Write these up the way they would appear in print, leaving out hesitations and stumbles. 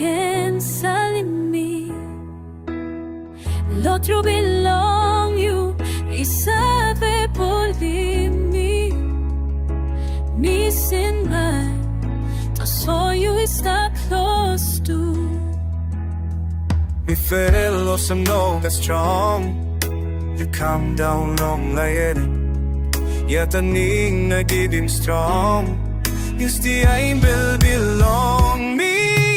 can silence me. L'autre belong you, il savait believe me. Missing mine, I saw you is that close to. We feel awesome, no, that's strong. You come down long like it. Yet the ning I did him strong. Is the I will belong me.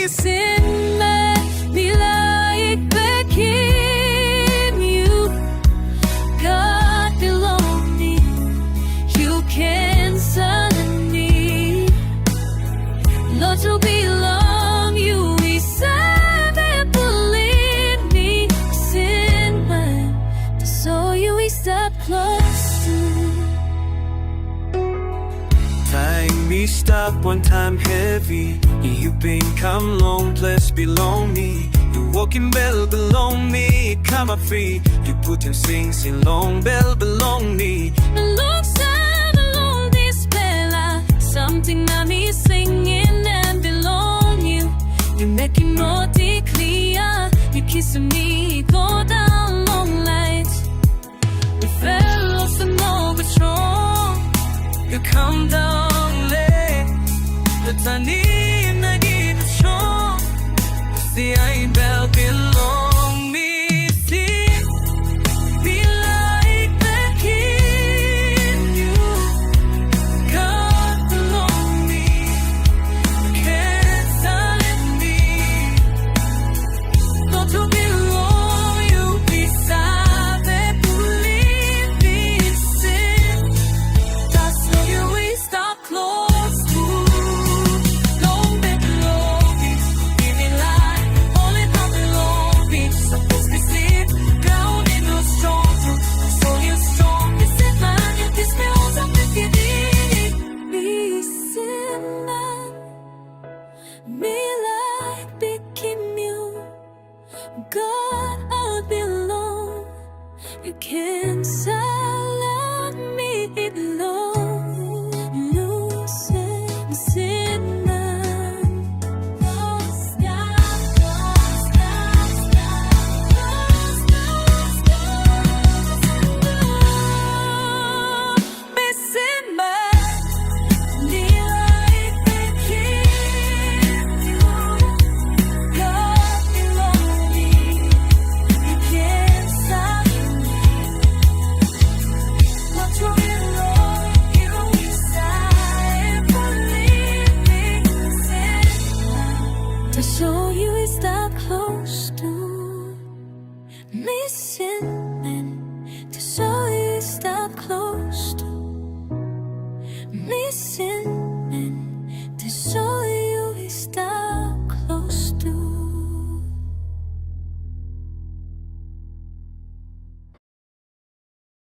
Sin man, be like back in you. God belong me. You can silence me. Lord to belong you. We said believe me. Sin man, so you is that close to. Find me stuck one time heavy. You become long, place belong me. You walking bell belong me. Come up free. You put him sings in long bell belong me. Alongside along this bella, something I'm singing and belong you. You make it more clear. You kiss me, go down long lights. We fell off the know we're strong. You come down late, but I need